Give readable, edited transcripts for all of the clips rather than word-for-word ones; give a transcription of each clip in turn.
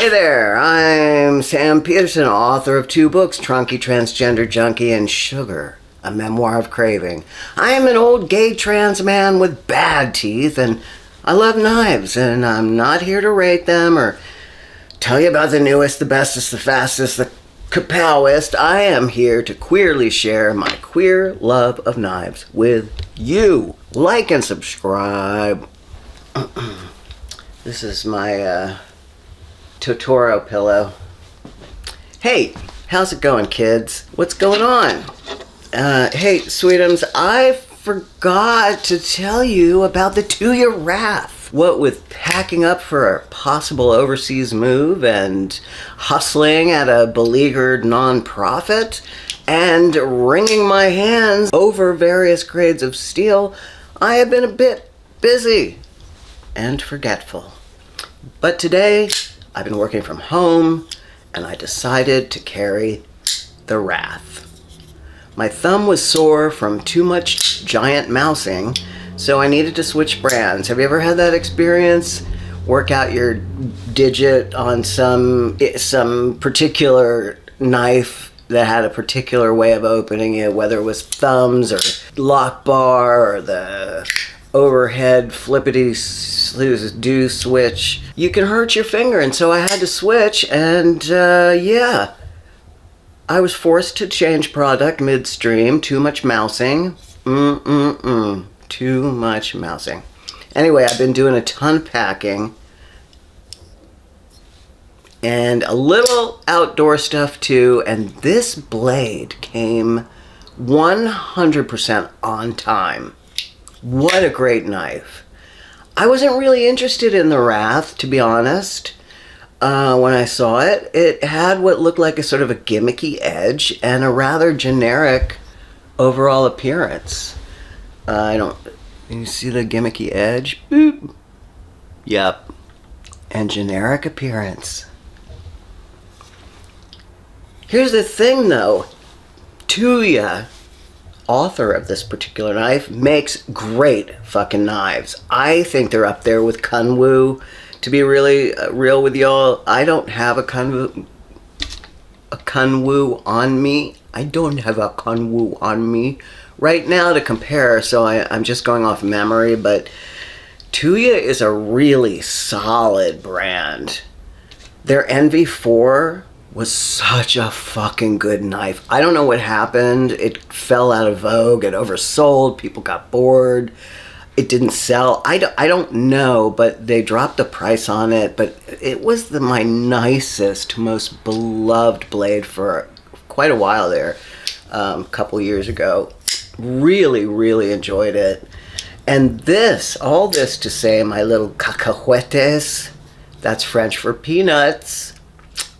Hey there, I'm Sam Peterson, author of 2 books, Trunky, Transgender Junkie, and Sugar, a memoir of craving. I am an old gay trans man with bad teeth, and I love knives, and I'm not here to rate them or tell you about the newest, the bestest, the fastest, the kapowest. I am here to queerly share my queer love of knives with you. Like and subscribe. This is my Totoro pillow. Hey, how's it going, kids? What's going on? Hey, sweetums, I forgot to tell you about the Tuya wrath. What with packing up for a possible overseas move and hustling at a beleaguered non-profit and wringing my hands over various grades of steel, I have been a bit busy and forgetful. But today, I've been working from home, and I decided to carry the wrath. My thumb was sore from too much giant mousing, so I needed to switch brands. Have you ever had that experience? Work out your digit on some particular knife that had a particular way of opening it, whether it was thumbs or lock bar or the overhead flippity-do switch. You can hurt your finger, and so I had to switch, and yeah. I was forced to change product midstream. Too much mousing. Too much mousing. Anyway, I've been doing a ton packing and a little outdoor stuff too, and this blade came 100% on time. What a great knife. I wasn't really interested in the wrath, to be honest. When I saw it, it had what looked like a sort of a gimmicky edge and a rather generic overall appearance. You see the gimmicky edge? Boop. Yep. And generic appearance. Here's the thing though. Tuya, author of this particular knife, makes great fucking knives. I think they're up there with Kunwu. To be really real with y'all, I don't have a Kunwu on me. I don't have a Kunwu on me right now to compare, so I'm just going off memory, but Tuya is a really solid brand. Their NV4 was such a fucking good knife. I don't know what happened. It fell out of vogue. It oversold. People got bored. It didn't sell. I don't know, but they dropped the price on it. But it was my nicest, most beloved blade for quite a while there, a couple years ago. Really, really enjoyed it. And all this to say, my little cacahuetes, that's French for peanuts.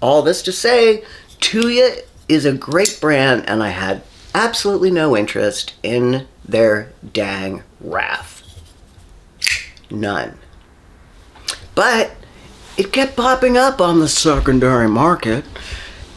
All this to say, Tuya is a great brand, and I had absolutely no interest in their dang wrath. None. But it kept popping up on the secondary market,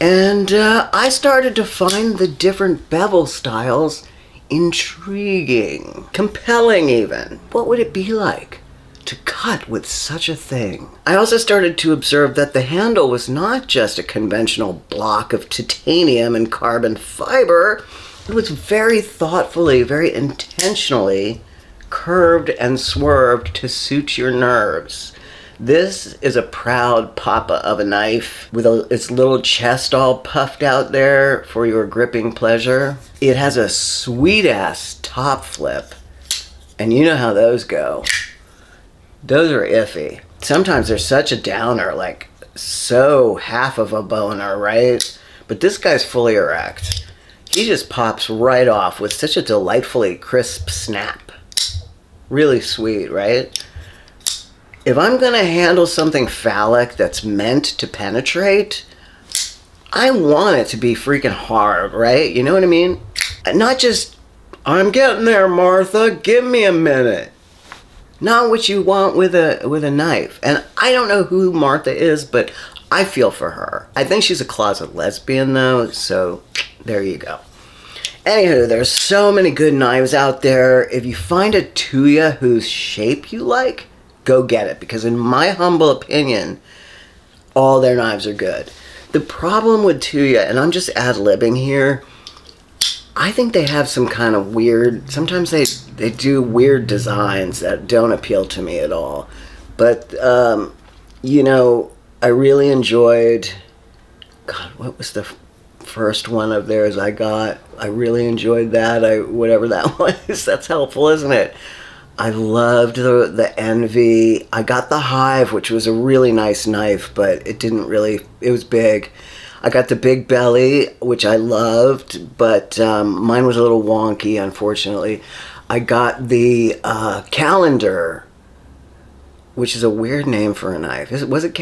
and I started to find the different bevel styles intriguing, compelling even. What would it be like to cut with such a thing? I also started to observe that the handle was not just a conventional block of titanium and carbon fiber. It was very thoughtfully, very intentionally curved and swerved to suit your nerves. This is a proud papa of a knife with its little chest all puffed out there for your gripping pleasure. It has a sweet-ass top flip, and you know how those go. Those are iffy. Sometimes they're such a downer, like so half of a boner, right? But this guy's fully erect. He just pops right off with such a delightfully crisp snap. Really sweet, right? If I'm gonna handle something phallic that's meant to penetrate, I want it to be freaking hard, right? You know what I mean? Not just, I'm getting there, Martha, give me a minute. Not what you want with a knife. And I don't know who Martha is, but I feel for her. I think she's a closet lesbian though, so there you go. Anywho, there's so many good knives out there. If you find a Tuya whose shape you like, go get it. Because in my humble opinion, All their knives are good. The problem with Tuya, and I'm just ad-libbing here, I think they have some kind of weird, sometimes they do weird designs that don't appeal to me at all. But, you know, I really enjoyed, God, what was the first one of theirs I got? I really enjoyed that, whatever that was. That's helpful, isn't it? I loved the Envy. I got the Hive, which was a really nice knife, but it didn't really, it was big. I got the Big Belly, which I loved, but mine was a little wonky, unfortunately. I got the Calendar, which is a weird name for a knife. Was it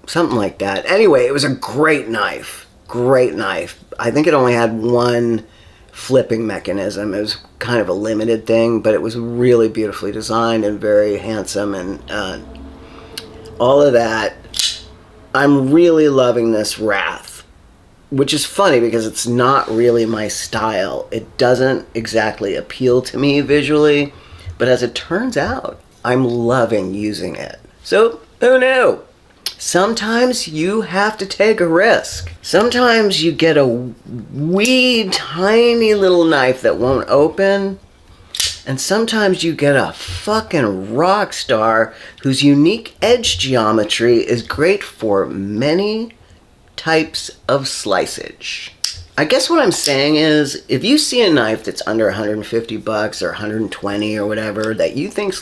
something like that. Anyway, it was a great knife. Great knife. I think it only had one flipping mechanism. It was kind of a limited thing, but it was really beautifully designed and very handsome, and all of that. I'm really loving this Wrath, which is funny because it's not really my style. It doesn't exactly appeal to me visually, but as it turns out, I'm loving using it. So, who knew? Sometimes you have to take a risk. Sometimes you get a wee tiny little knife that won't open, and sometimes you get a fucking rock star whose unique edge geometry is great for many types of slicage. I guess what I'm saying is, if you see a knife that's under 150 bucks or 120 or whatever that you thinks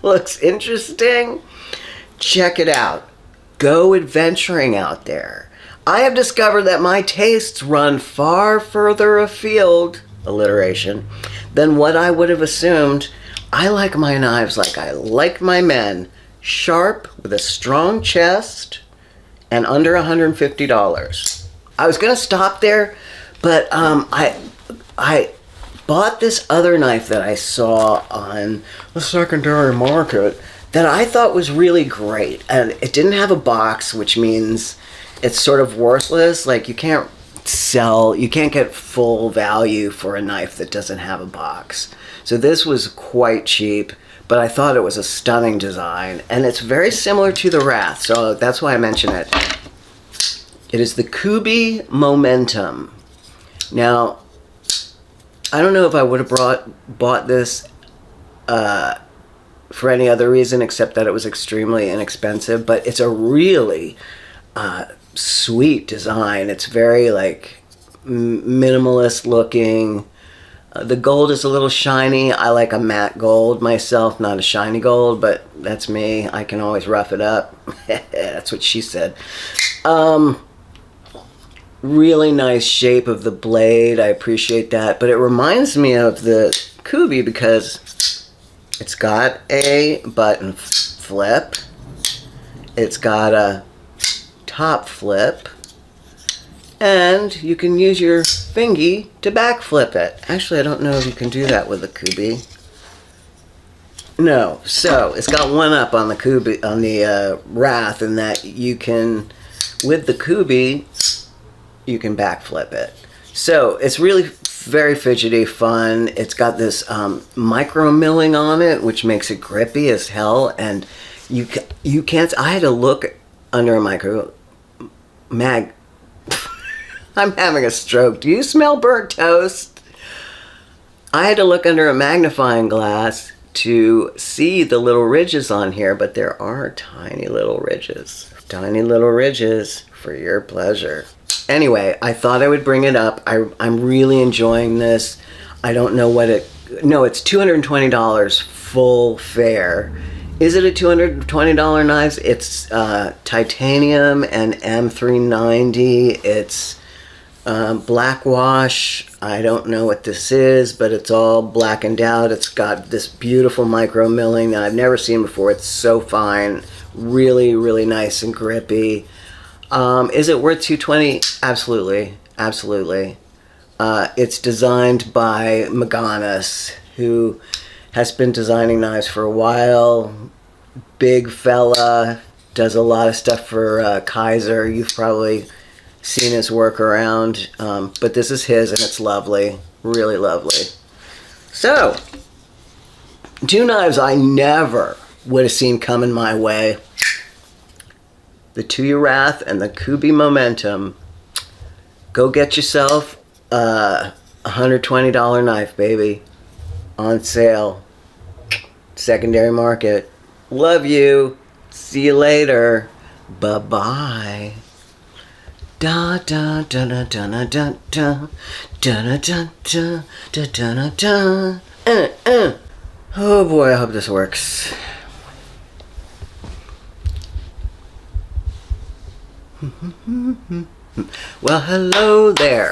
looks interesting, check it out. Go adventuring out there. I have discovered that my tastes run far further afield, alliteration, than what I would have assumed. I like my knives like I like my men, sharp with a strong chest and under $150. I was gonna stop there, but I bought this other knife that I saw on the secondary market that I thought was really great, and it didn't have a box, which means it's sort of worthless. Like, you can't get full value for a knife that doesn't have a box. So this was quite cheap, but I thought it was a stunning design, and it's very similar to the Wrath, so that's why I mention it. It is the Kubey Momentum. Now, I don't know if I would have bought this for any other reason except that it was extremely inexpensive, but it's a really sweet design. It's very like minimalist looking. The gold is a little shiny. I like a matte gold myself, not a shiny gold, but that's me. I can always rough it up. That's what she said. Really nice shape of the blade. I appreciate that, but it reminds me of the Kubey because it's got a button flip. It's got a top flip. And you can use your fingy to back flip it. Actually, I don't know if you can do that with the Kubey. No. So, it's got one up on the Kubey, on the Wrath, in that you can, with the Kubey, you can back flip it. So, it's really very fidgety, fun. It's got this micro milling on it, which makes it grippy as hell, and you can't. I had to look under a I'm having a stroke. Do you smell burnt toast? I had to look under a magnifying glass to see the little ridges on here, but there are tiny little ridges. Tiny little ridges for your pleasure. Anyway, I thought I would bring it up. I'm really enjoying this. I don't know what no, it's $220 full fare. Is it a $220 knife? It's titanium and M390. It's black wash. I don't know what this is, but it's all blackened out. It's got this beautiful micro milling that I've never seen before. It's so fine. Really, really nice and grippy. Is it worth $220? Absolutely. Absolutely. It's designed by Maganis, who has been designing knives for a while. Big fella, does a lot of stuff for Kaiser. You've probably seen his work around, but this is his, and it's lovely. Really lovely. So, two knives I never would have seen coming my way. The Tuya Wrath and the Kubey Momentum. Go get yourself a $120 knife, baby. On sale. Secondary market. Love you. See you later. Bye-bye. Da da da da da da da da da da da da da da. Oh boy, I hope this works. Well, hello there.